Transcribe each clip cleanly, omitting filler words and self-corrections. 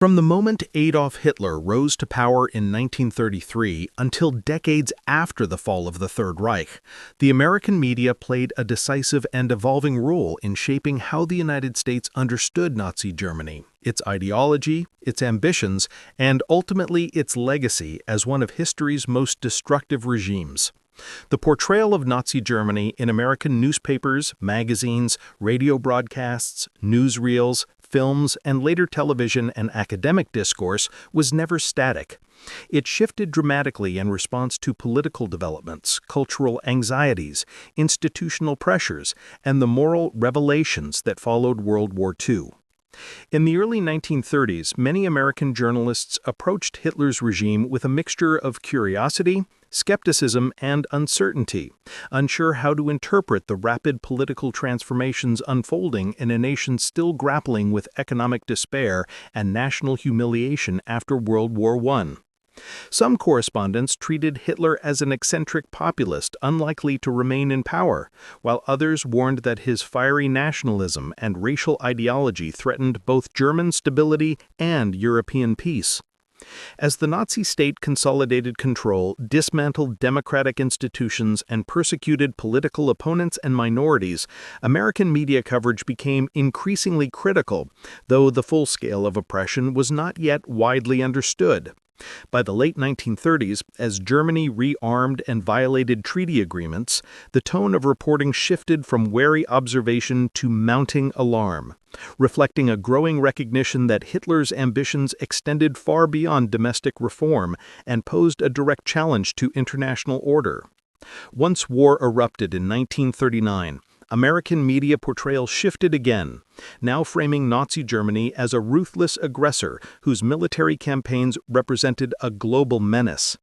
From the moment Adolf Hitler rose to power in 1933 until decades after the fall of the Third Reich, the American media played a decisive and evolving role in shaping how the United States understood Nazi Germany, its ideology, its ambitions, and ultimately its legacy as one of history's most destructive regimes. The portrayal of Nazi Germany in American newspapers, magazines, radio broadcasts, newsreels, films, and later television and academic discourse was never static. It shifted dramatically in response to political developments, cultural anxieties, institutional pressures, and the moral revelations that followed World War II. In the early 1930s, many American journalists approached Hitler's regime with a mixture of curiosity, skepticism, and uncertainty, unsure how to interpret the rapid political transformations unfolding in a nation still grappling with economic despair and national humiliation after World War I. Some correspondents treated Hitler as an eccentric populist unlikely to remain in power, while others warned that his fiery nationalism and racial ideology threatened both German stability and European peace. As the Nazi state consolidated control, dismantled democratic institutions, and persecuted political opponents and minorities, American media coverage became increasingly critical, though the full scale of oppression was not yet widely understood. By the late 1930s, as Germany rearmed and violated treaty agreements, the tone of reporting shifted from wary observation to mounting alarm, reflecting a growing recognition that Hitler's ambitions extended far beyond domestic reform and posed a direct challenge to international order. Once war erupted in 1939, American media portrayal shifted again, now framing Nazi Germany as a ruthless aggressor whose military campaigns represented a global menace.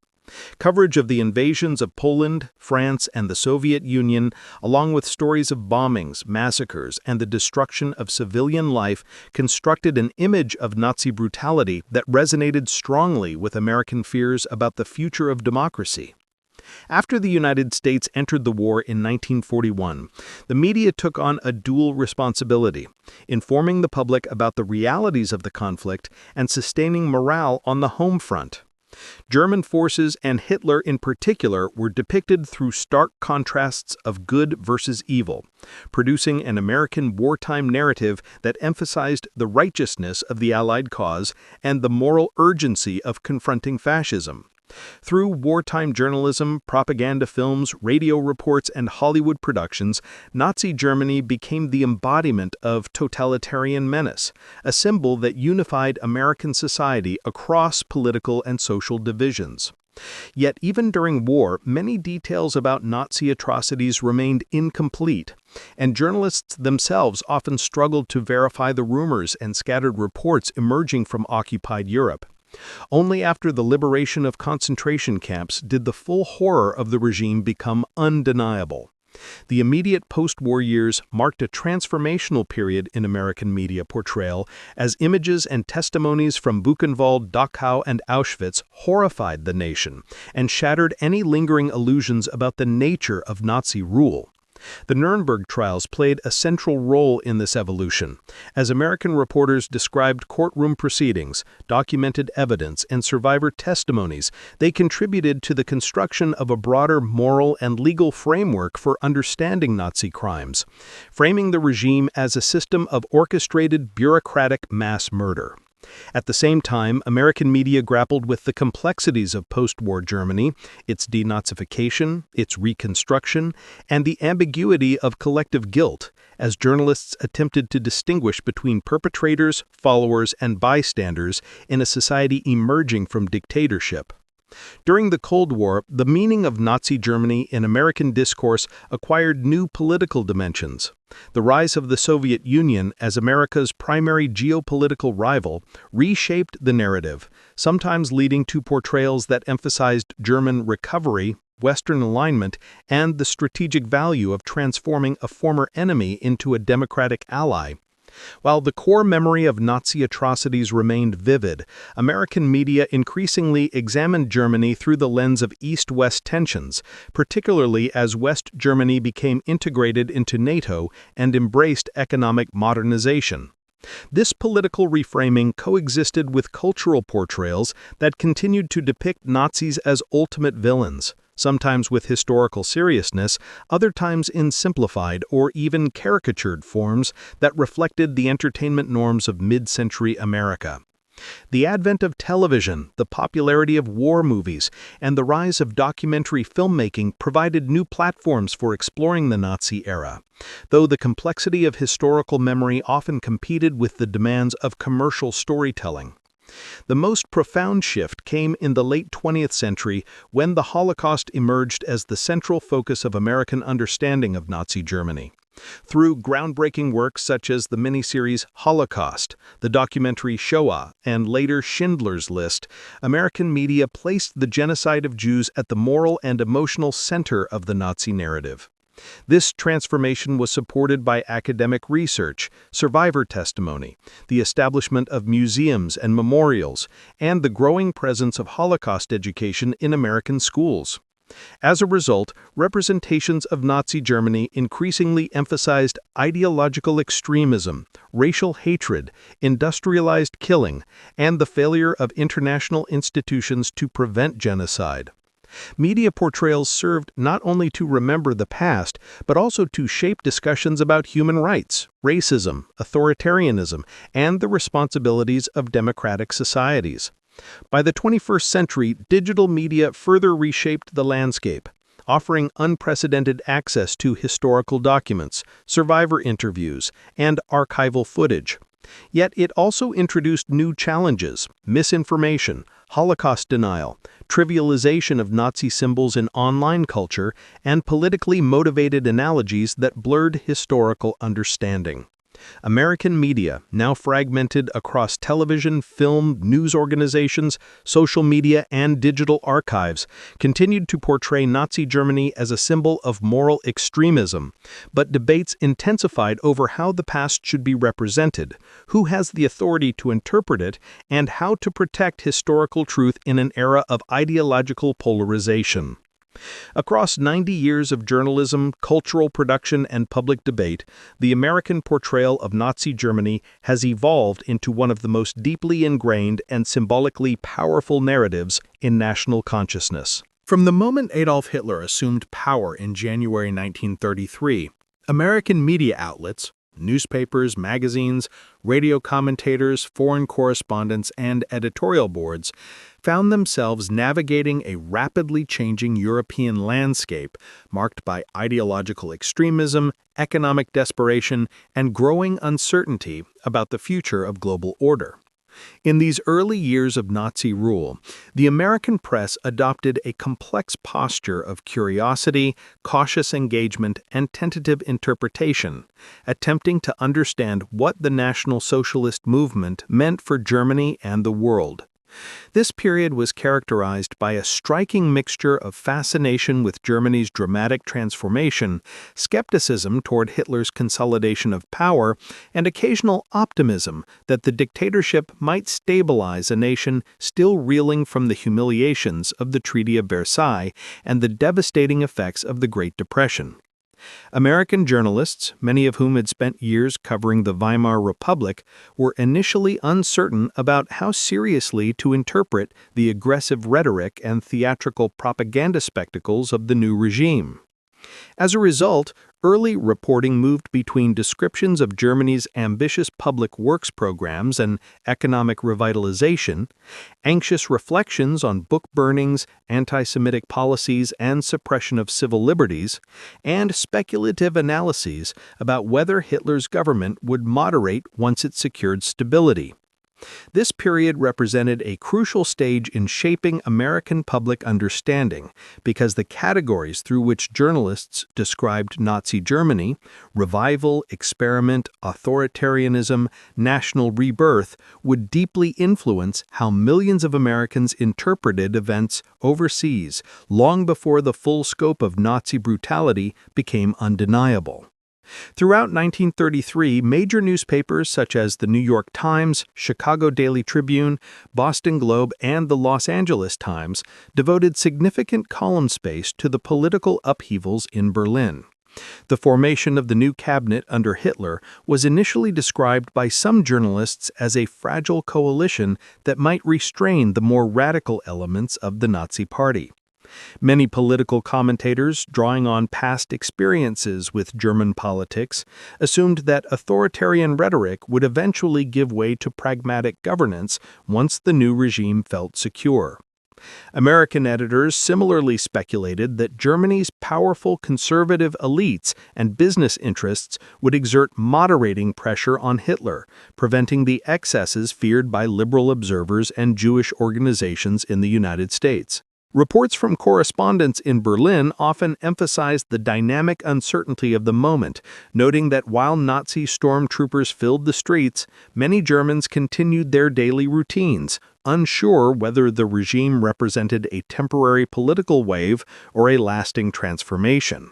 Coverage of the invasions of Poland, France, and the Soviet Union, along with stories of bombings, massacres, and the destruction of civilian life, constructed an image of Nazi brutality that resonated strongly with American fears about the future of democracy. After the United States entered the war in 1941, the media took on a dual responsibility, informing the public about the realities of the conflict and sustaining morale on the home front. German forces and Hitler in particular were depicted through stark contrasts of good versus evil, producing an American wartime narrative that emphasized the righteousness of the Allied cause and the moral urgency of confronting fascism. Through wartime journalism, propaganda films, radio reports, and Hollywood productions, Nazi Germany became the embodiment of totalitarian menace, a symbol that unified American society across political and social divisions. Yet even during war, many details about Nazi atrocities remained incomplete, and journalists themselves often struggled to verify the rumors and scattered reports emerging from occupied Europe. Only after the liberation of concentration camps did the full horror of the regime become undeniable. The immediate post-war years marked a transformational period in American media portrayal as images and testimonies from Buchenwald, Dachau, and Auschwitz horrified the nation and shattered any lingering illusions about the nature of Nazi rule. The Nuremberg trials played a central role in this evolution, as American reporters described courtroom proceedings, documented evidence, and survivor testimonies. They contributed to the construction of a broader moral and legal framework for understanding Nazi crimes, framing the regime as a system of orchestrated bureaucratic mass murder. At the same time, American media grappled with the complexities of post-war Germany, its denazification, its reconstruction, and the ambiguity of collective guilt, as journalists attempted to distinguish between perpetrators, followers, and bystanders in a society emerging from dictatorship. During the Cold War, the meaning of Nazi Germany in American discourse acquired new political dimensions. The rise of the Soviet Union as America's primary geopolitical rival reshaped the narrative, sometimes leading to portrayals that emphasized German recovery, Western alignment, and the strategic value of transforming a former enemy into a democratic ally. While the core memory of Nazi atrocities remained vivid, American media increasingly examined Germany through the lens of East-West tensions, particularly as West Germany became integrated into NATO and embraced economic modernization. This political reframing coexisted with cultural portrayals that continued to depict Nazis as ultimate villains, sometimes with historical seriousness, other times in simplified or even caricatured forms that reflected the entertainment norms of mid-century America. The advent of television, the popularity of war movies, and the rise of documentary filmmaking provided new platforms for exploring the Nazi era, though the complexity of historical memory often competed with the demands of commercial storytelling. The most profound shift came in the late 20th century when the Holocaust emerged as the central focus of American understanding of Nazi Germany. Through groundbreaking works such as the miniseries Holocaust, the documentary Shoah, and later Schindler's List, American media placed the genocide of Jews at the moral and emotional center of the Nazi narrative. This transformation was supported by academic research, survivor testimony, the establishment of museums and memorials, and the growing presence of Holocaust education in American schools. As a result, representations of Nazi Germany increasingly emphasized ideological extremism, racial hatred, industrialized killing, and the failure of international institutions to prevent genocide. Media portrayals served not only to remember the past, but also to shape discussions about human rights, racism, authoritarianism, and the responsibilities of democratic societies. By the 21st century, digital media further reshaped the landscape, offering unprecedented access to historical documents, survivor interviews, and archival footage. Yet it also introduced new challenges: misinformation, Holocaust denial, trivialization of Nazi symbols in online culture, and politically motivated analogies that blurred historical understanding. American media, now fragmented across television, film, news organizations, social media, and digital archives, continued to portray Nazi Germany as a symbol of moral extremism, but debates intensified over how the past should be represented, who has the authority to interpret it, and how to protect historical truth in an era of ideological polarization. Across 90 years of journalism, cultural production, and public debate, the American portrayal of Nazi Germany has evolved into one of the most deeply ingrained and symbolically powerful narratives in national consciousness. From the moment Adolf Hitler assumed power in January 1933, American media outlets, newspapers, magazines, radio commentators, foreign correspondents, and editorial boards found themselves navigating a rapidly changing European landscape marked by ideological extremism, economic desperation, and growing uncertainty about the future of global order. In these early years of Nazi rule, the American press adopted a complex posture of curiosity, cautious engagement, and tentative interpretation, attempting to understand what the National Socialist movement meant for Germany and the world. This period was characterized by a striking mixture of fascination with Germany's dramatic transformation, skepticism toward Hitler's consolidation of power, and occasional optimism that the dictatorship might stabilize a nation still reeling from the humiliations of the Treaty of Versailles and the devastating effects of the Great Depression. American journalists, many of whom had spent years covering the Weimar Republic, were initially uncertain about how seriously to interpret the aggressive rhetoric and theatrical propaganda spectacles of the new regime. As a result, early reporting moved between descriptions of Germany's ambitious public works programs and economic revitalization, anxious reflections on book burnings, anti-Semitic policies, and suppression of civil liberties, and speculative analyses about whether Hitler's government would moderate once it secured stability. This period represented a crucial stage in shaping American public understanding because the categories through which journalists described Nazi Germany, revival, experiment, authoritarianism, national rebirth, would deeply influence how millions of Americans interpreted events overseas long before the full scope of Nazi brutality became undeniable. Throughout 1933, major newspapers such as the New York Times, Chicago Daily Tribune, Boston Globe, and the Los Angeles Times devoted significant column space to the political upheavals in Berlin. The formation of the new cabinet under Hitler was initially described by some journalists as a fragile coalition that might restrain the more radical elements of the Nazi Party. Many political commentators, drawing on past experiences with German politics, assumed that authoritarian rhetoric would eventually give way to pragmatic governance once the new regime felt secure. American editors similarly speculated that Germany's powerful conservative elites and business interests would exert moderating pressure on Hitler, preventing the excesses feared by liberal observers and Jewish organizations in the United States. Reports from correspondents in Berlin often emphasized the dynamic uncertainty of the moment, noting that while Nazi stormtroopers filled the streets, many Germans continued their daily routines, unsure whether the regime represented a temporary political wave or a lasting transformation.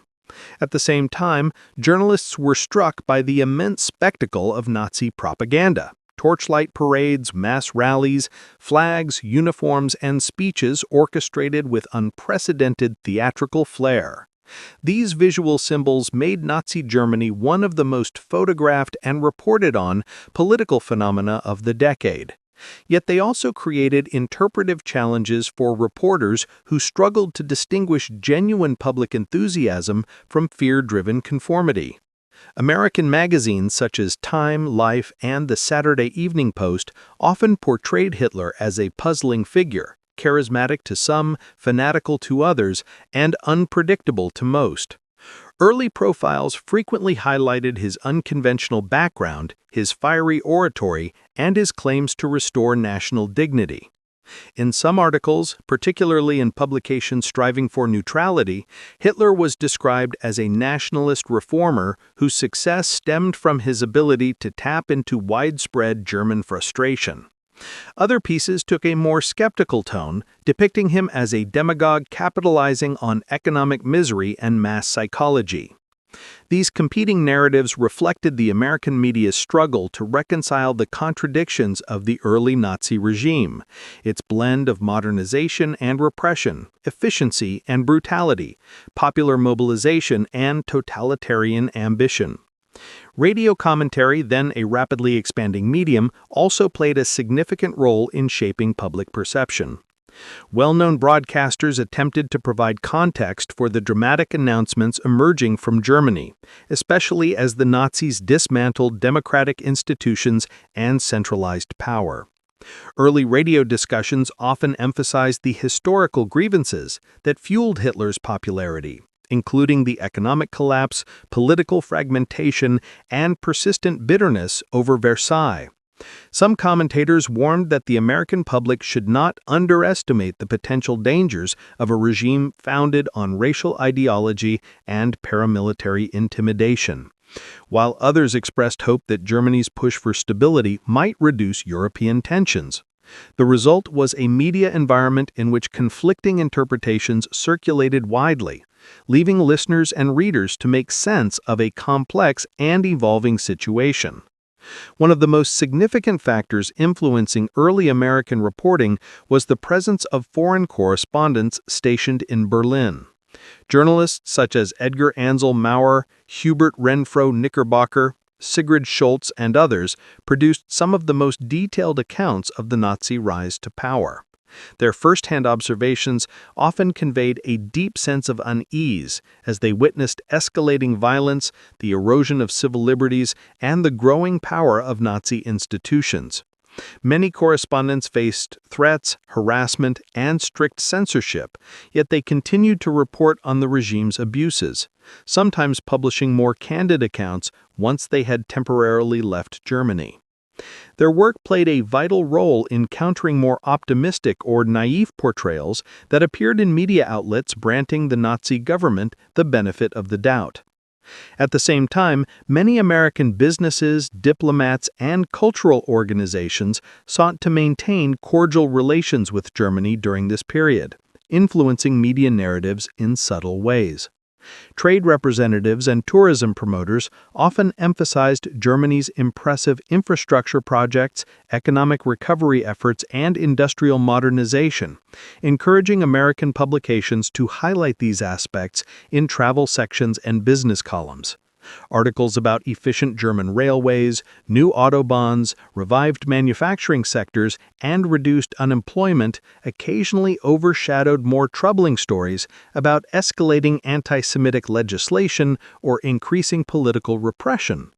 At the same time, journalists were struck by the immense spectacle of Nazi propaganda. Torchlight parades, mass rallies, flags, uniforms, and speeches orchestrated with unprecedented theatrical flair. These visual symbols made Nazi Germany one of the most photographed and reported on political phenomena of the decade. Yet they also created interpretive challenges for reporters who struggled to distinguish genuine public enthusiasm from fear-driven conformity. American magazines such as Time, Life, and the Saturday Evening Post often portrayed Hitler as a puzzling figure, charismatic to some, fanatical to others, and unpredictable to most. Early profiles frequently highlighted his unconventional background, his fiery oratory, and his claims to restore national dignity. In some articles, particularly in publications striving for neutrality, Hitler was described as a nationalist reformer whose success stemmed from his ability to tap into widespread German frustration. Other pieces took a more skeptical tone, depicting him as a demagogue capitalizing on economic misery and mass psychology. These competing narratives reflected the American media's struggle to reconcile the contradictions of the early Nazi regime, its blend of modernization and repression, efficiency and brutality, popular mobilization and totalitarian ambition. Radio commentary, then a rapidly expanding medium, also played a significant role in shaping public perception. Well-known broadcasters attempted to provide context for the dramatic announcements emerging from Germany, especially as the Nazis dismantled democratic institutions and centralized power. Early radio discussions often emphasized the historical grievances that fueled Hitler's popularity, including the economic collapse, political fragmentation, and persistent bitterness over Versailles. Some commentators warned that the American public should not underestimate the potential dangers of a regime founded on racial ideology and paramilitary intimidation, while others expressed hope that Germany's push for stability might reduce European tensions. The result was a media environment in which conflicting interpretations circulated widely, leaving listeners and readers to make sense of a complex and evolving situation. One of the most significant factors influencing early American reporting was the presence of foreign correspondents stationed in Berlin. Journalists such as Edgar Ansel Maurer, Hubert Renfro Knickerbocker, Sigrid Schultz, and others produced some of the most detailed accounts of the Nazi rise to power. Their first-hand observations often conveyed a deep sense of unease as they witnessed escalating violence, the erosion of civil liberties, and the growing power of Nazi institutions. Many correspondents faced threats, harassment, and strict censorship, yet they continued to report on the regime's abuses, sometimes publishing more candid accounts once they had temporarily left Germany. Their work played a vital role in countering more optimistic or naive portrayals that appeared in media outlets granting the Nazi government the benefit of the doubt. At the same time, many American businesses, diplomats, and cultural organizations sought to maintain cordial relations with Germany during this period, influencing media narratives in subtle ways. Trade representatives and tourism promoters often emphasized Germany's impressive infrastructure projects, economic recovery efforts, and industrial modernization, encouraging American publications to highlight these aspects in travel sections and business columns. Articles about efficient German railways, new autobahns, revived manufacturing sectors, and reduced unemployment occasionally overshadowed more troubling stories about escalating anti-Semitic legislation or increasing political repression.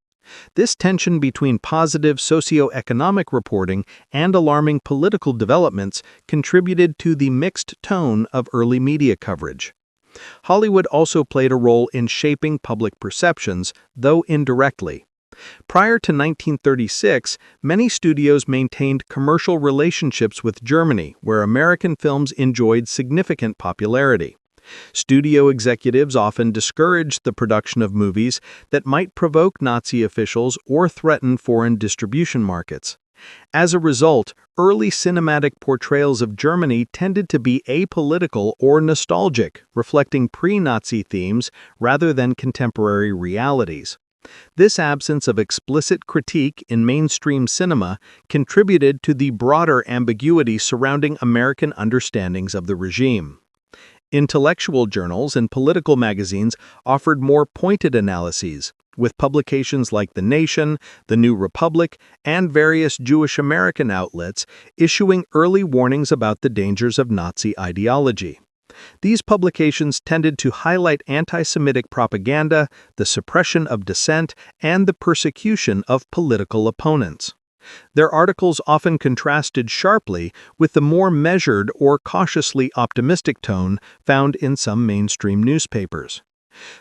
This tension between positive socio-economic reporting and alarming political developments contributed to the mixed tone of early media coverage. Hollywood also played a role in shaping public perceptions, though indirectly. Prior to 1936, many studios maintained commercial relationships with Germany, where American films enjoyed significant popularity. Studio executives often discouraged the production of movies that might provoke Nazi officials or threaten foreign distribution markets. As a result, early cinematic portrayals of Germany tended to be apolitical or nostalgic, reflecting pre-Nazi themes rather than contemporary realities. This absence of explicit critique in mainstream cinema contributed to the broader ambiguity surrounding American understandings of the regime. Intellectual journals and political magazines offered more pointed analyses, with publications like The Nation, The New Republic, and various Jewish American outlets issuing early warnings about the dangers of Nazi ideology. These publications tended to highlight anti-Semitic propaganda, the suppression of dissent, and the persecution of political opponents. Their articles often contrasted sharply with the more measured or cautiously optimistic tone found in some mainstream newspapers.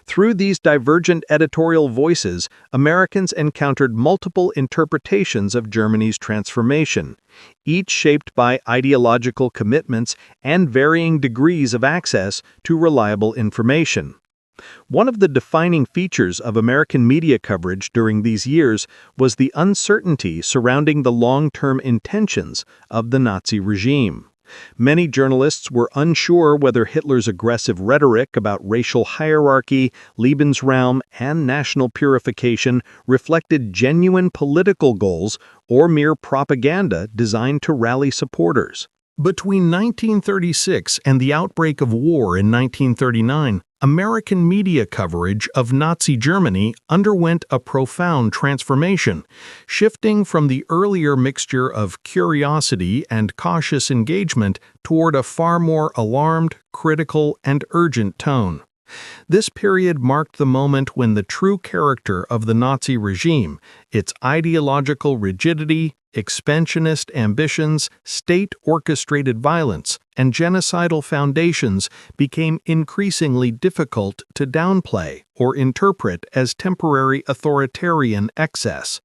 Through these divergent editorial voices, Americans encountered multiple interpretations of Germany's transformation, each shaped by ideological commitments and varying degrees of access to reliable information. One of the defining features of American media coverage during these years was the uncertainty surrounding the long-term intentions of the Nazi regime. Many journalists were unsure whether Hitler's aggressive rhetoric about racial hierarchy, Lebensraum, and national purification reflected genuine political goals or mere propaganda designed to rally supporters. Between 1936 and the outbreak of war in 1939, American media coverage of Nazi Germany underwent a profound transformation, shifting from the earlier mixture of curiosity and cautious engagement toward a far more alarmed, critical, and urgent tone. This period marked the moment when the true character of the Nazi regime, its ideological rigidity, expansionist ambitions, state-orchestrated violence, and genocidal foundations became increasingly difficult to downplay or interpret as temporary authoritarian excess.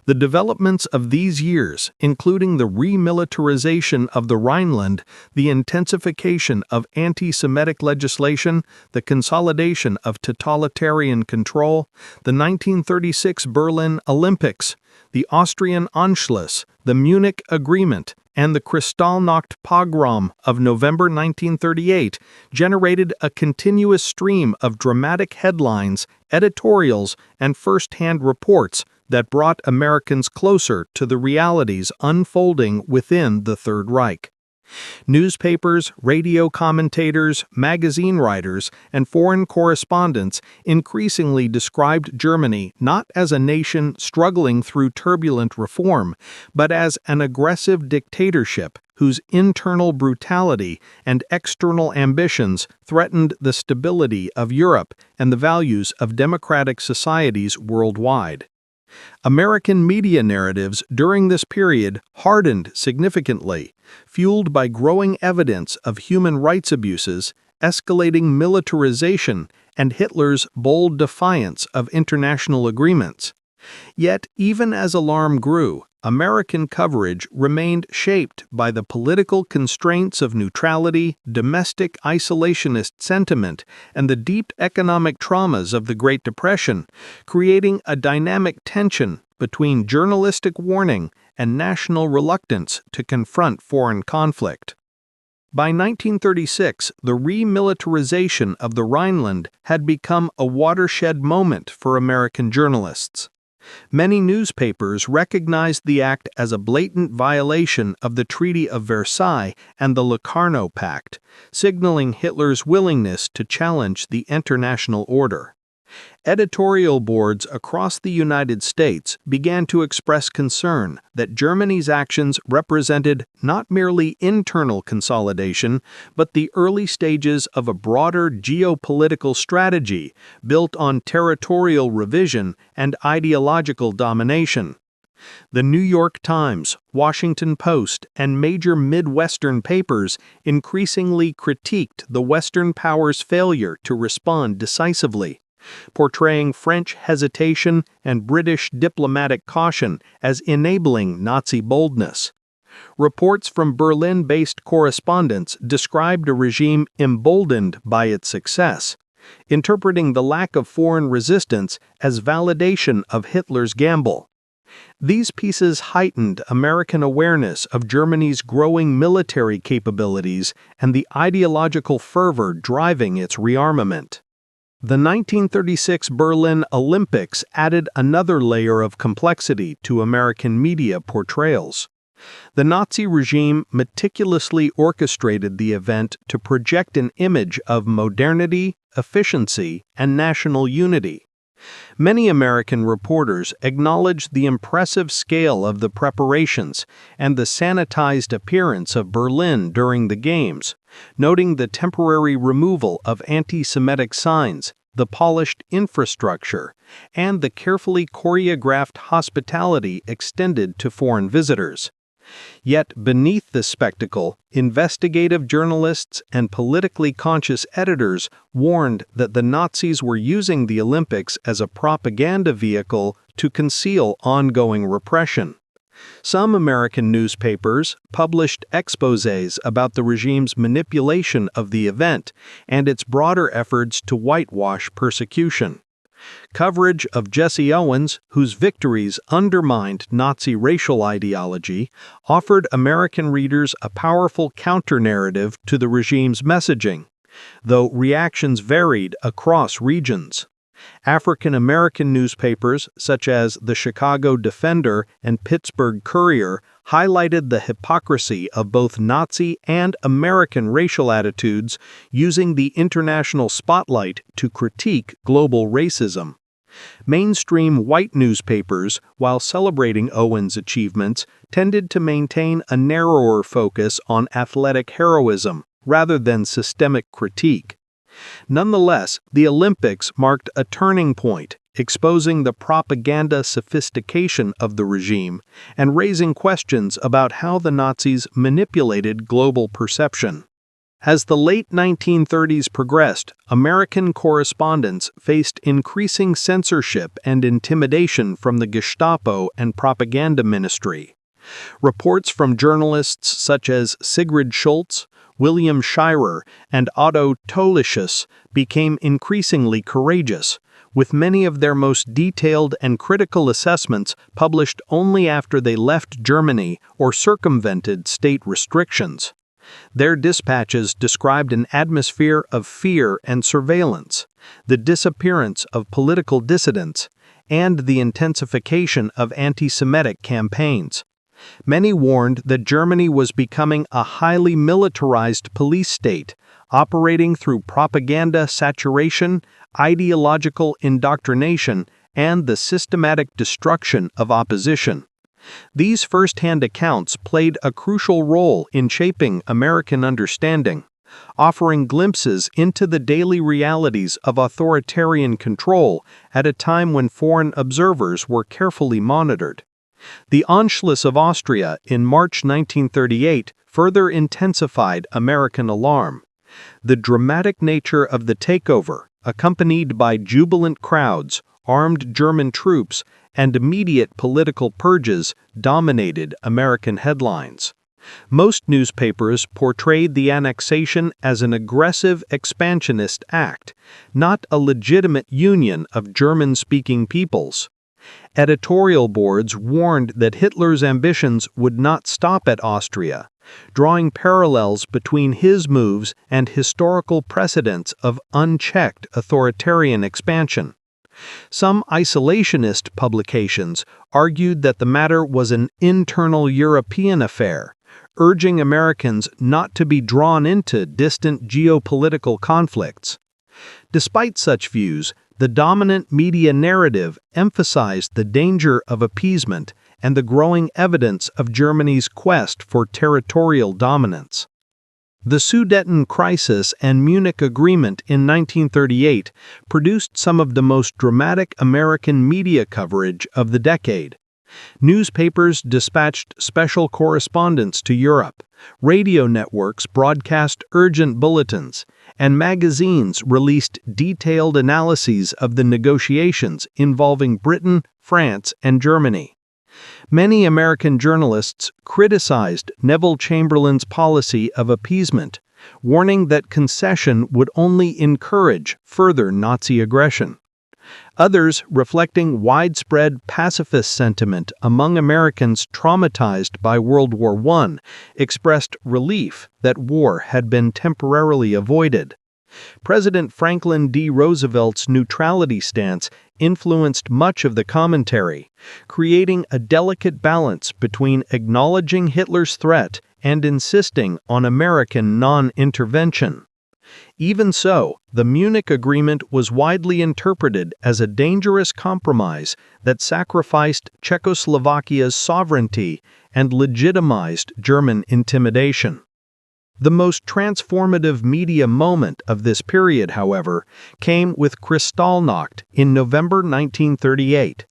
The developments of these years, including the remilitarization of the Rhineland, the intensification of anti-Semitic legislation, the consolidation of totalitarian control, the 1936 Berlin Olympics, the Austrian Anschluss, the Munich Agreement, and the Kristallnacht pogrom of November 1938 generated a continuous stream of dramatic headlines, editorials, and first-hand reports that brought Americans closer to the realities unfolding within the Third Reich. Newspapers, radio commentators, magazine writers, and foreign correspondents increasingly described Germany not as a nation struggling through turbulent reform, but as an aggressive dictatorship whose internal brutality and external ambitions threatened the stability of Europe and the values of democratic societies worldwide. American media narratives during this period hardened significantly, fueled by growing evidence of human rights abuses, escalating militarization, and Hitler's bold defiance of international agreements. Yet, even as alarm grew, American coverage remained shaped by the political constraints of neutrality, domestic isolationist sentiment, and the deep economic traumas of the Great Depression, creating a dynamic tension between journalistic warning and national reluctance to confront foreign conflict. By 1936, the remilitarization of the Rhineland had become a watershed moment for American journalists. Many newspapers recognized the act as a blatant violation of the Treaty of Versailles and the Locarno Pact, signaling Hitler's willingness to challenge the international order. Editorial boards across the United States began to express concern that Germany's actions represented not merely internal consolidation, but the early stages of a broader geopolitical strategy built on territorial revision and ideological domination. The New York Times, Washington Post, and major Midwestern papers increasingly critiqued the Western powers' failure to respond decisively, portraying French hesitation and British diplomatic caution as enabling Nazi boldness. Reports from Berlin-based correspondents described a regime emboldened by its success, interpreting the lack of foreign resistance as validation of Hitler's gamble. These pieces heightened American awareness of Germany's growing military capabilities and the ideological fervor driving its rearmament. The 1936 Berlin Olympics added another layer of complexity to American media portrayals. The Nazi regime meticulously orchestrated the event to project an image of modernity, efficiency, and national unity. Many American reporters acknowledged the impressive scale of the preparations and the sanitized appearance of Berlin during the Games, noting the temporary removal of anti-Semitic signs, the polished infrastructure, and the carefully choreographed hospitality extended to foreign visitors. Yet beneath the spectacle, investigative journalists and politically conscious editors warned that the Nazis were using the Olympics as a propaganda vehicle to conceal ongoing repression. Some American newspapers published exposés about the regime's manipulation of the event and its broader efforts to whitewash persecution. Coverage of Jesse Owens, whose victories undermined Nazi racial ideology, offered American readers a powerful counter-narrative to the regime's messaging, though reactions varied across regions. African American newspapers such as the Chicago Defender and Pittsburgh Courier highlighted the hypocrisy of both Nazi and American racial attitudes, using the international spotlight to critique global racism. Mainstream white newspapers, while celebrating Owens' achievements, tended to maintain a narrower focus on athletic heroism rather than systemic critique. Nonetheless, the Olympics marked a turning point, exposing the propaganda sophistication of the regime and raising questions about how the Nazis manipulated global perception. As the late 1930s progressed, American correspondents faced increasing censorship and intimidation from the Gestapo and propaganda ministry. Reports from journalists such as Sigrid Schultz, William Shirer, and Otto Tolicius became increasingly courageous, with many of their most detailed and critical assessments published only after they left Germany or circumvented state restrictions. Their dispatches described an atmosphere of fear and surveillance, the disappearance of political dissidents, and the intensification of anti-Semitic campaigns. Many warned that Germany was becoming a highly militarized police state, operating through propaganda saturation, ideological indoctrination, and the systematic destruction of opposition. These first-hand accounts played a crucial role in shaping American understanding, offering glimpses into the daily realities of authoritarian control at a time when foreign observers were carefully monitored. The Anschluss of Austria in March 1938 further intensified American alarm. The dramatic nature of the takeover, accompanied by jubilant crowds, armed German troops, and immediate political purges, dominated American headlines. Most newspapers portrayed the annexation as an aggressive expansionist act, not a legitimate union of German-speaking peoples. Editorial boards warned that Hitler's ambitions would not stop at Austria, drawing parallels between his moves and historical precedents of unchecked authoritarian expansion. Some isolationist publications argued that the matter was an internal European affair, urging Americans not to be drawn into distant geopolitical conflicts. Despite such views, the dominant media narrative emphasized the danger of appeasement and the growing evidence of Germany's quest for territorial dominance. The Sudeten Crisis and Munich Agreement in 1938 produced some of the most dramatic American media coverage of the decade. Newspapers dispatched special correspondents to Europe, radio networks broadcast urgent bulletins, and magazines released detailed analyses of the negotiations involving Britain, France, and Germany. Many American journalists criticized Neville Chamberlain's policy of appeasement, warning that concession would only encourage further Nazi aggression. Others, reflecting widespread pacifist sentiment among Americans traumatized by World War I, expressed relief that war had been temporarily avoided. President Franklin D. Roosevelt's neutrality stance influenced much of the commentary, creating a delicate balance between acknowledging Hitler's threat and insisting on American non-intervention. Even so, the Munich Agreement was widely interpreted as a dangerous compromise that sacrificed Czechoslovakia's sovereignty and legitimized German intimidation. The most transformative media moment of this period, however, came with Kristallnacht in November 1938.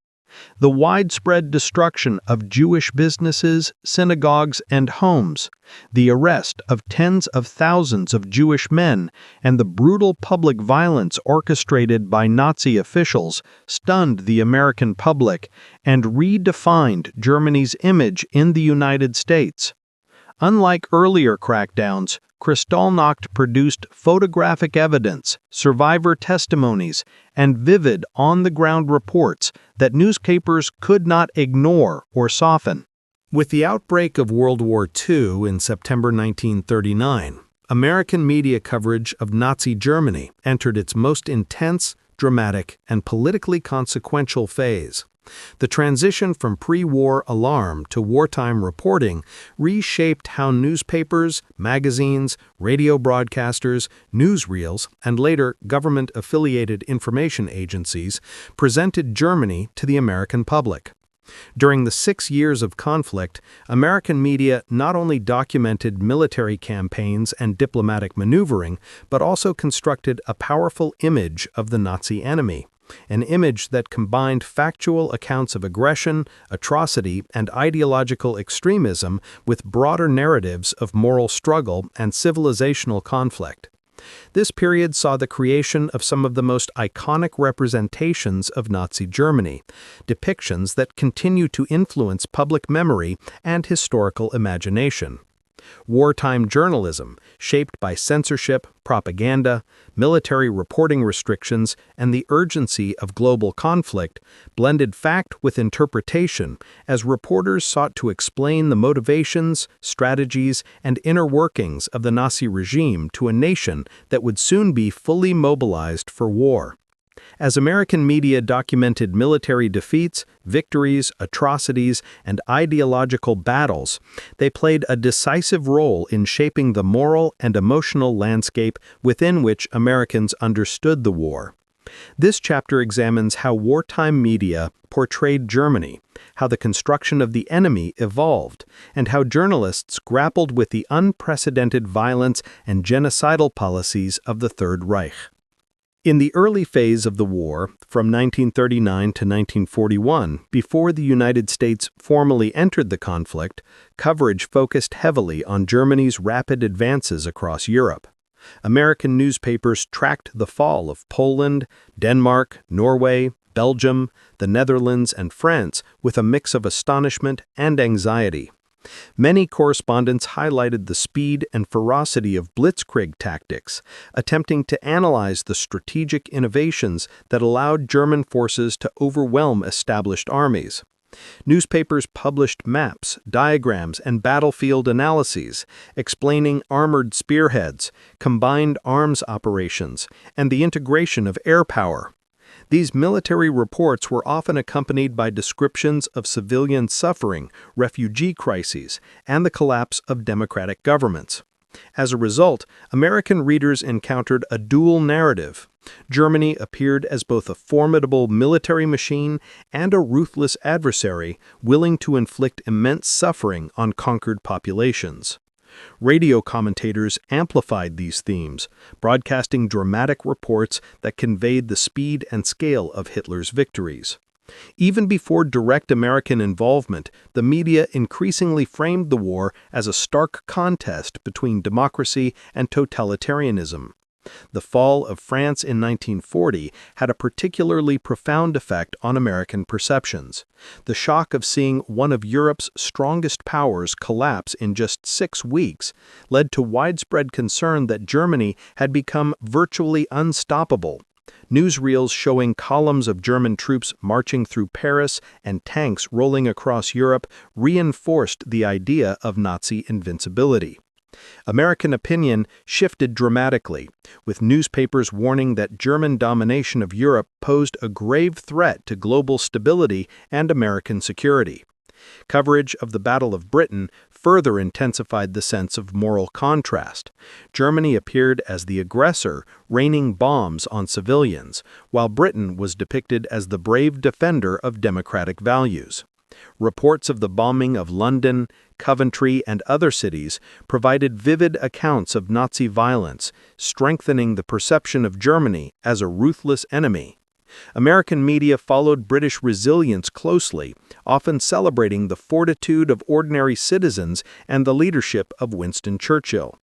The widespread destruction of Jewish businesses, synagogues, and homes, the arrest of tens of thousands of Jewish men, and the brutal public violence orchestrated by Nazi officials stunned the American public and redefined Germany's image in the United States. Unlike earlier crackdowns, Kristallnacht produced photographic evidence, survivor testimonies, and vivid on-the-ground reports that newspapers could not ignore or soften. With the outbreak of World War II in September 1939, American media coverage of Nazi Germany entered its most intense, dramatic, and politically consequential phase. The transition from pre-war alarm to wartime reporting reshaped how newspapers, magazines, radio broadcasters, newsreels, and later government-affiliated information agencies presented Germany to the American public. During the 6 years of conflict, American media not only documented military campaigns and diplomatic maneuvering, but also constructed a powerful image of the Nazi enemy. An image that combined factual accounts of aggression, atrocity, and ideological extremism with broader narratives of moral struggle and civilizational conflict. This period saw the creation of some of the most iconic representations of Nazi Germany, depictions that continue to influence public memory and historical imagination. Wartime journalism, shaped by censorship, propaganda, military reporting restrictions, and the urgency of global conflict, blended fact with interpretation as reporters sought to explain the motivations, strategies, and inner workings of the Nazi regime to a nation that would soon be fully mobilized for war. As American media documented military defeats, victories, atrocities, and ideological battles, they played a decisive role in shaping the moral and emotional landscape within which Americans understood the war. This chapter examines how wartime media portrayed Germany, how the construction of the enemy evolved, and how journalists grappled with the unprecedented violence and genocidal policies of the Third Reich. In the early phase of the war, from 1939 to 1941, before the United States formally entered the conflict, coverage focused heavily on Germany's rapid advances across Europe. American newspapers tracked the fall of Poland, Denmark, Norway, Belgium, the Netherlands, and France with a mix of astonishment and anxiety. Many correspondents highlighted the speed and ferocity of blitzkrieg tactics, attempting to analyze the strategic innovations that allowed German forces to overwhelm established armies. Newspapers published maps, diagrams, and battlefield analyses explaining armored spearheads, combined arms operations, and the integration of air power. These military reports were often accompanied by descriptions of civilian suffering, refugee crises, and the collapse of democratic governments. As a result, American readers encountered a dual narrative. Germany appeared as both a formidable military machine and a ruthless adversary willing to inflict immense suffering on conquered populations. Radio commentators amplified these themes, broadcasting dramatic reports that conveyed the speed and scale of Hitler's victories. Even before direct American involvement, the media increasingly framed the war as a stark contest between democracy and totalitarianism. The fall of France in 1940 had a particularly profound effect on American perceptions. The shock of seeing one of Europe's strongest powers collapse in just 6 weeks led to widespread concern that Germany had become virtually unstoppable. Newsreels showing columns of German troops marching through Paris and tanks rolling across Europe reinforced the idea of Nazi invincibility. American opinion shifted dramatically, with newspapers warning that German domination of Europe posed a grave threat to global stability and American security. Coverage of the Battle of Britain further intensified the sense of moral contrast. Germany appeared as the aggressor, raining bombs on civilians, while Britain was depicted as the brave defender of democratic values. Reports of the bombing of London, Coventry, and other cities provided vivid accounts of Nazi violence, strengthening the perception of Germany as a ruthless enemy. American media followed British resilience closely, often celebrating the fortitude of ordinary citizens and the leadership of Winston Churchill.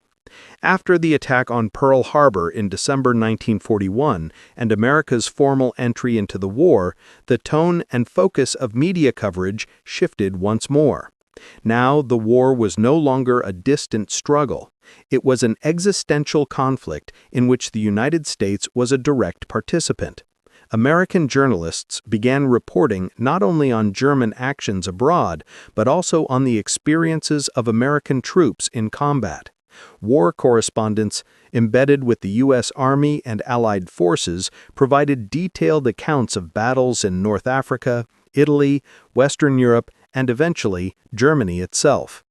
After the attack on Pearl Harbor in December 1941 and America's formal entry into the war, the tone and focus of media coverage shifted once more. Now, the war was no longer a distant struggle. It was an existential conflict in which the United States was a direct participant. American journalists began reporting not only on German actions abroad, but also on the experiences of American troops in combat. War correspondents embedded with the U.S. Army and Allied forces provided detailed accounts of battles in North Africa, Italy, Western Europe, and eventually Germany itself.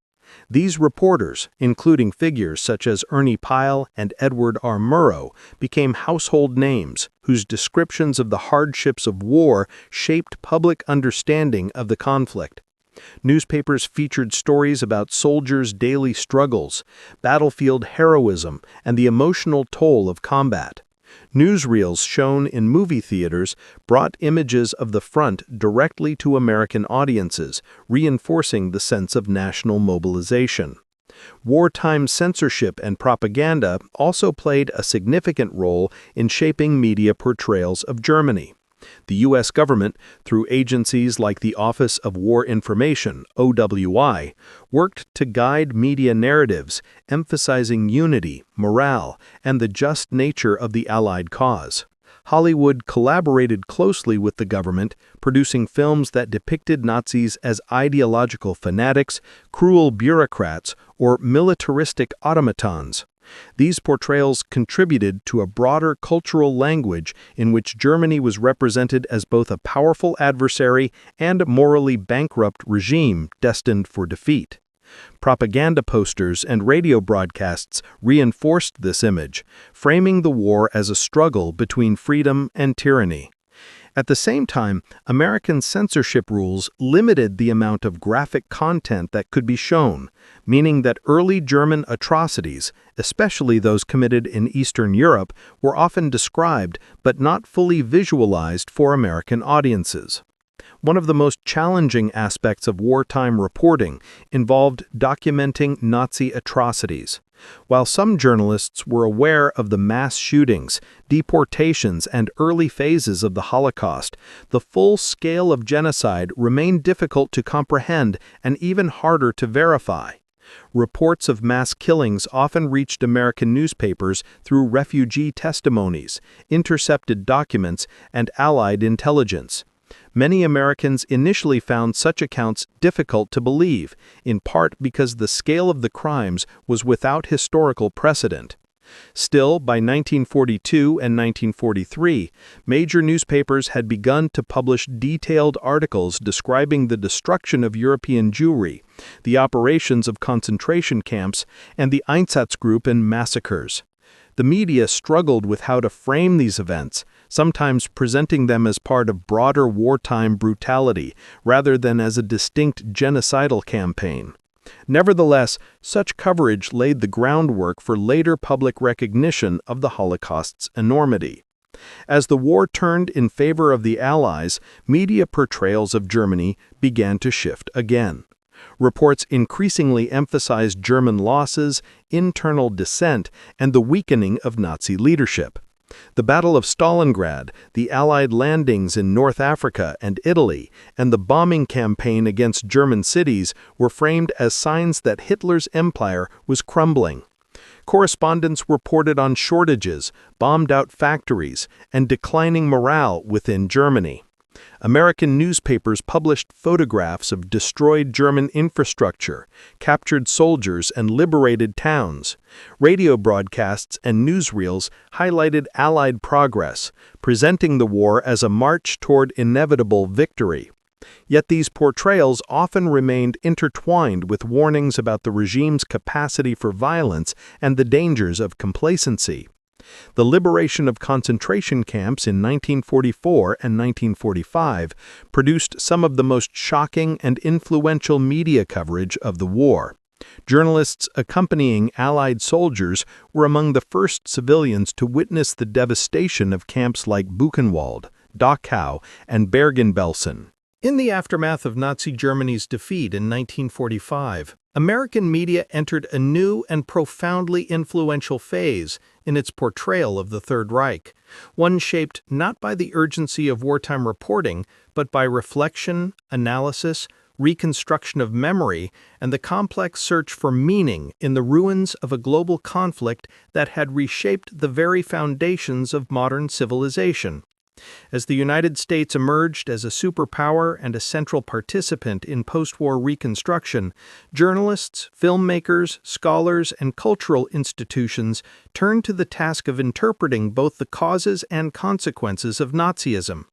These reporters, including figures such as Ernie Pyle and Edward R. Murrow, became household names whose descriptions of the hardships of war shaped public understanding of the conflict. Newspapers featured stories about soldiers' daily struggles, battlefield heroism, and the emotional toll of combat. Newsreels shown in movie theaters brought images of the front directly to American audiences, reinforcing the sense of national mobilization. Wartime censorship and propaganda also played a significant role in shaping media portrayals of Germany. The U.S. government, through agencies like the Office of War Information, WWII, worked to guide media narratives, emphasizing unity, morale, and the just nature of the Allied cause. Hollywood collaborated closely with the government, producing films that depicted Nazis as ideological fanatics, cruel bureaucrats, or militaristic automatons. These portrayals contributed to a broader cultural language in which Germany was represented as both a powerful adversary and a morally bankrupt regime destined for defeat. Propaganda posters and radio broadcasts reinforced this image, framing the war as a struggle between freedom and tyranny. At the same time, American censorship rules limited the amount of graphic content that could be shown, meaning that early German atrocities, especially those committed in Eastern Europe, were often described but not fully visualized for American audiences. One of the most challenging aspects of wartime reporting involved documenting Nazi atrocities. While some journalists were aware of the mass shootings, deportations, and early phases of the Holocaust, the full scale of genocide remained difficult to comprehend and even harder to verify. Reports of mass killings often reached American newspapers through refugee testimonies, intercepted documents, and Allied intelligence. Many Americans initially found such accounts difficult to believe, in part because the scale of the crimes was without historical precedent. Still, by 1942 and 1943, major newspapers had begun to publish detailed articles describing the destruction of European Jewry, the operations of concentration camps, and the Einsatzgruppen massacres. The media struggled with how to frame these events, sometimes presenting them as part of broader wartime brutality rather than as a distinct genocidal campaign. Nevertheless, such coverage laid the groundwork for later public recognition of the Holocaust's enormity. As the war turned in favor of the Allies, media portrayals of Germany began to shift again. Reports increasingly emphasized German losses, internal dissent, and the weakening of Nazi leadership. The Battle of Stalingrad, the Allied landings in North Africa and Italy, and the bombing campaign against German cities were framed as signs that Hitler's empire was crumbling. Correspondents reported on shortages, bombed-out factories, and declining morale within Germany. American newspapers published photographs of destroyed German infrastructure, captured soldiers, and liberated towns. Radio broadcasts and newsreels highlighted Allied progress, presenting the war as a march toward inevitable victory. Yet these portrayals often remained intertwined with warnings about the regime's capacity for violence and the dangers of complacency. The liberation of concentration camps in 1944 and 1945 produced some of the most shocking and influential media coverage of the war. Journalists accompanying Allied soldiers were among the first civilians to witness the devastation of camps like Buchenwald, Dachau, and Bergen-Belsen. In the aftermath of Nazi Germany's defeat in 1945, American media entered a new and profoundly influential phase in its portrayal of the Third Reich, one shaped not by the urgency of wartime reporting, but by reflection, analysis, reconstruction of memory, and the complex search for meaning in the ruins of a global conflict that had reshaped the very foundations of modern civilization. As the United States emerged as a superpower and a central participant in post-war reconstruction, journalists, filmmakers, scholars, and cultural institutions turned to the task of interpreting both the causes and consequences of Nazism.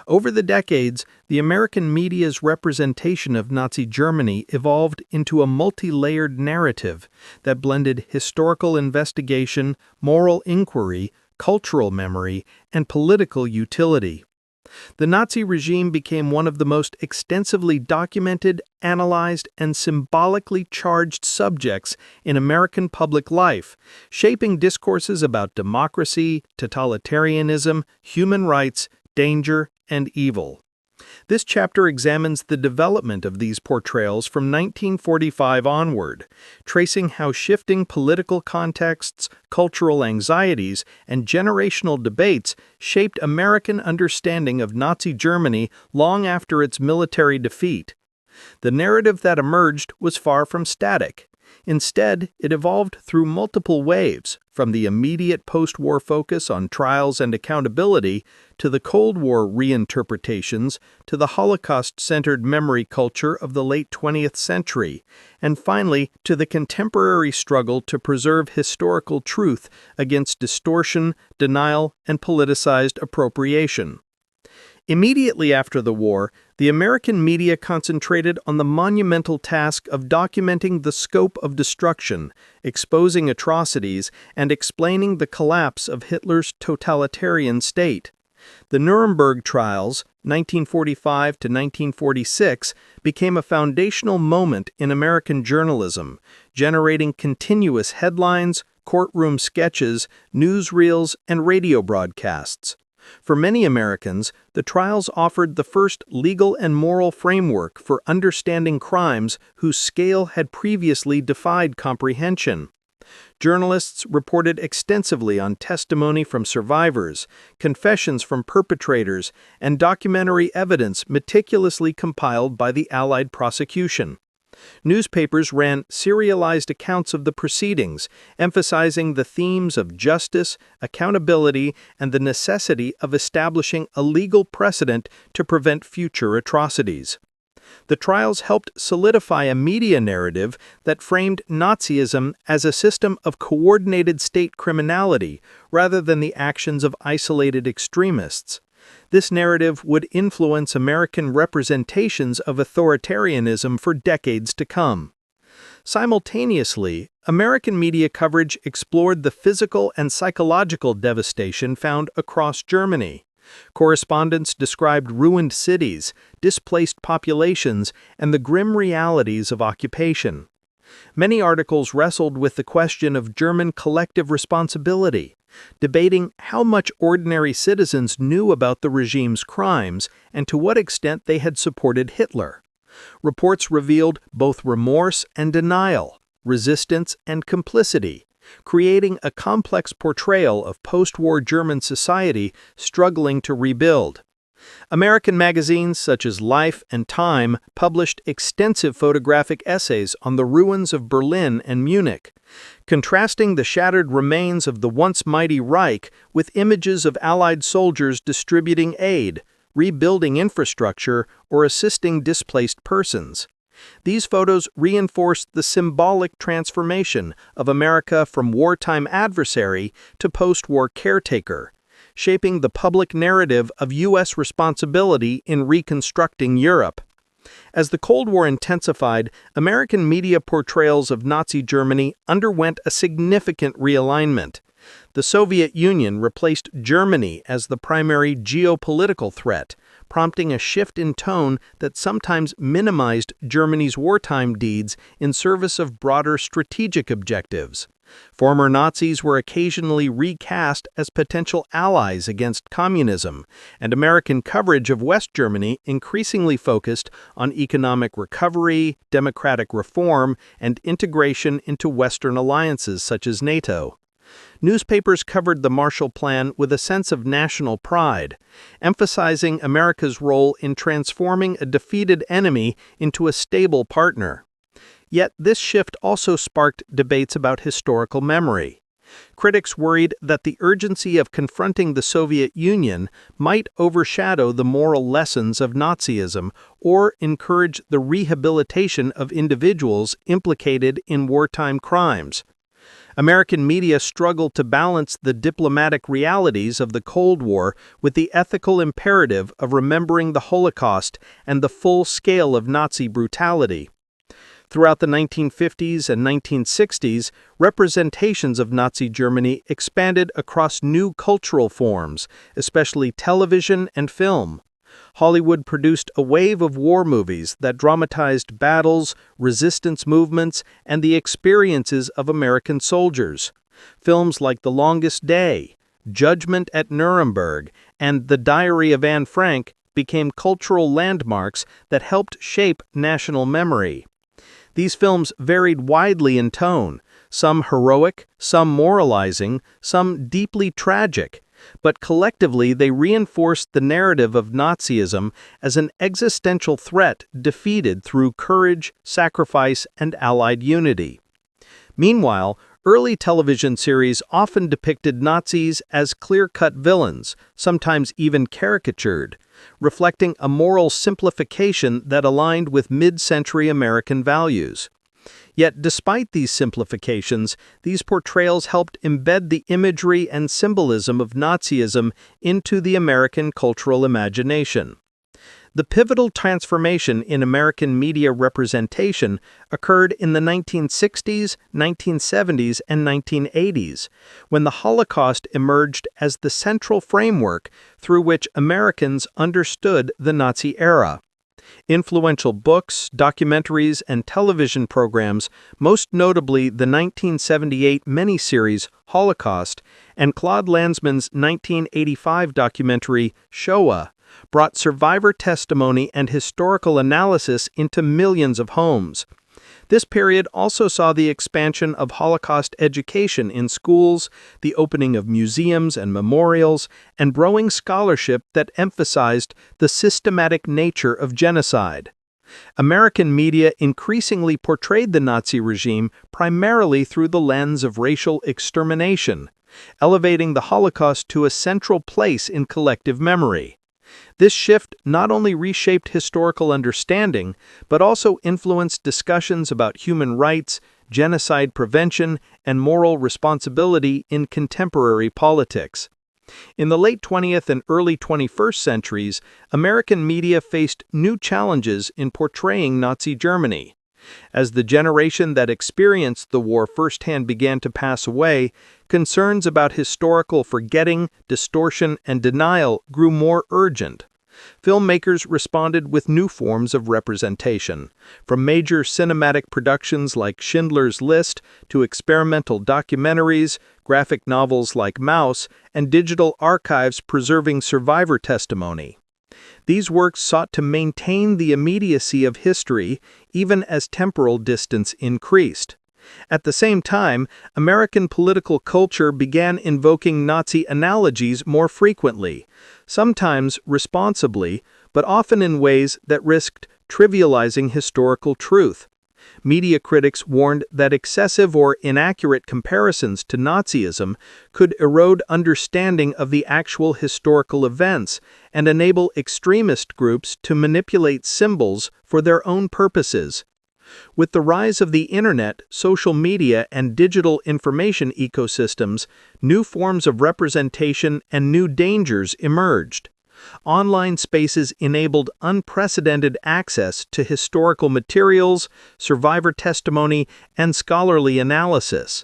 Over the decades, the American media's representation of Nazi Germany evolved into a multi-layered narrative that blended historical investigation, moral inquiry, cultural memory, and political utility. The Nazi regime became one of the most extensively documented, analyzed, and symbolically charged subjects in American public life, shaping discourses about democracy, totalitarianism, human rights, danger, and evil. This chapter examines the development of these portrayals from 1945 onward, tracing how shifting political contexts, cultural anxieties, and generational debates shaped American understanding of Nazi Germany long after its military defeat. The narrative that emerged was far from static. Instead, it evolved through multiple waves, from the immediate post-war focus on trials and accountability, to the Cold War reinterpretations, to the Holocaust-centered memory culture of the late 20th century, and finally to the contemporary struggle to preserve historical truth against distortion, denial, and politicized appropriation. Immediately after the war, the American media concentrated on the monumental task of documenting the scope of destruction, exposing atrocities, and explaining the collapse of Hitler's totalitarian state. The Nuremberg trials, 1945 to 1946, became a foundational moment in American journalism, generating continuous headlines, courtroom sketches, newsreels, and radio broadcasts. For many Americans, the trials offered the first legal and moral framework for understanding crimes whose scale had previously defied comprehension. Journalists reported extensively on testimony from survivors, confessions from perpetrators, and documentary evidence meticulously compiled by the Allied prosecution. Newspapers ran serialized accounts of the proceedings, emphasizing the themes of justice, accountability, and the necessity of establishing a legal precedent to prevent future atrocities. The trials helped solidify a media narrative that framed Nazism as a system of coordinated state criminality rather than the actions of isolated extremists. This narrative would influence American representations of authoritarianism for decades to come. Simultaneously, American media coverage explored the physical and psychological devastation found across Germany. Correspondents described ruined cities, displaced populations, and the grim realities of occupation. Many articles wrestled with the question of German collective responsibility, debating how much ordinary citizens knew about the regime's crimes and to what extent they had supported Hitler. Reports revealed both remorse and denial, resistance and complicity, creating a complex portrayal of post-war German society struggling to rebuild. American magazines such as Life and Time published extensive photographic essays on the ruins of Berlin and Munich, contrasting the shattered remains of the once mighty Reich with images of Allied soldiers distributing aid, rebuilding infrastructure, or assisting displaced persons. These photos reinforced the symbolic transformation of America from wartime adversary to post-war caretaker, shaping the public narrative of U.S. responsibility in reconstructing Europe. As the Cold War intensified, American media portrayals of Nazi Germany underwent a significant realignment. The Soviet Union replaced Germany as the primary geopolitical threat, prompting a shift in tone that sometimes minimized Germany's wartime deeds in service of broader strategic objectives. Former Nazis were occasionally recast as potential allies against communism, and American coverage of West Germany increasingly focused on economic recovery, democratic reform, and integration into Western alliances such as NATO. Newspapers covered the Marshall Plan with a sense of national pride, emphasizing America's role in transforming a defeated enemy into a stable partner. Yet this shift also sparked debates about historical memory. Critics worried that the urgency of confronting the Soviet Union might overshadow the moral lessons of Nazism or encourage the rehabilitation of individuals implicated in wartime crimes. American media struggled to balance the diplomatic realities of the Cold War with the ethical imperative of remembering the Holocaust and the full scale of Nazi brutality. Throughout the 1950s and 1960s, representations of Nazi Germany expanded across new cultural forms, especially television and film. Hollywood produced a wave of war movies that dramatized battles, resistance movements, and the experiences of American soldiers. Films like The Longest Day, Judgment at Nuremberg, and The Diary of Anne Frank became cultural landmarks that helped shape national memory. These films varied widely in tone, some heroic, some moralizing, some deeply tragic, but collectively they reinforced the narrative of Nazism as an existential threat defeated through courage, sacrifice, and Allied unity. Meanwhile, early television series often depicted Nazis as clear-cut villains, sometimes even caricatured, reflecting a moral simplification that aligned with mid-century American values. Yet despite these simplifications, these portrayals helped embed the imagery and symbolism of Nazism into the American cultural imagination. The pivotal transformation in American media representation occurred in the 1960s, 1970s, and 1980s, when the Holocaust emerged as the central framework through which Americans understood the Nazi era. Influential books, documentaries, and television programs, most notably the 1978 miniseries Holocaust and Claude Lanzmann's 1985 documentary Shoah, brought survivor testimony and historical analysis into millions of homes. This period also saw the expansion of Holocaust education in schools, the opening of museums and memorials, and growing scholarship that emphasized the systematic nature of genocide. American media increasingly portrayed the Nazi regime primarily through the lens of racial extermination, elevating the Holocaust to a central place in collective memory. This shift not only reshaped historical understanding, but also influenced discussions about human rights, genocide prevention, and moral responsibility in contemporary politics. In the late 20th and early 21st centuries, American media faced new challenges in portraying Nazi Germany. As the generation that experienced the war firsthand began to pass away, concerns about historical forgetting, distortion, and denial grew more urgent. Filmmakers responded with new forms of representation, from major cinematic productions like Schindler's List to experimental documentaries, graphic novels like Mouse, and digital archives preserving survivor testimony. These works sought to maintain the immediacy of history even as temporal distance increased. At the same time, American political culture began invoking Nazi analogies more frequently, sometimes responsibly, but often in ways that risked trivializing historical truth. Media critics warned that excessive or inaccurate comparisons to Nazism could erode understanding of the actual historical events and enable extremist groups to manipulate symbols for their own purposes. With the rise of the internet, social media, and digital information ecosystems, new forms of representation and new dangers emerged. Online spaces enabled unprecedented access to historical materials, survivor testimony, and scholarly analysis.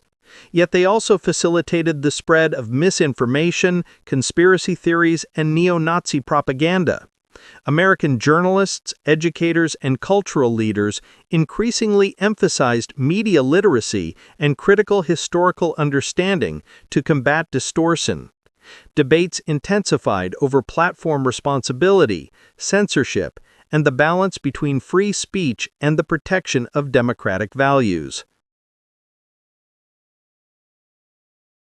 Yet they also facilitated the spread of misinformation, conspiracy theories, and neo-Nazi propaganda. American journalists, educators, and cultural leaders increasingly emphasized media literacy and critical historical understanding to combat distortion. Debates intensified over platform responsibility, censorship, and the balance between free speech and the protection of democratic values.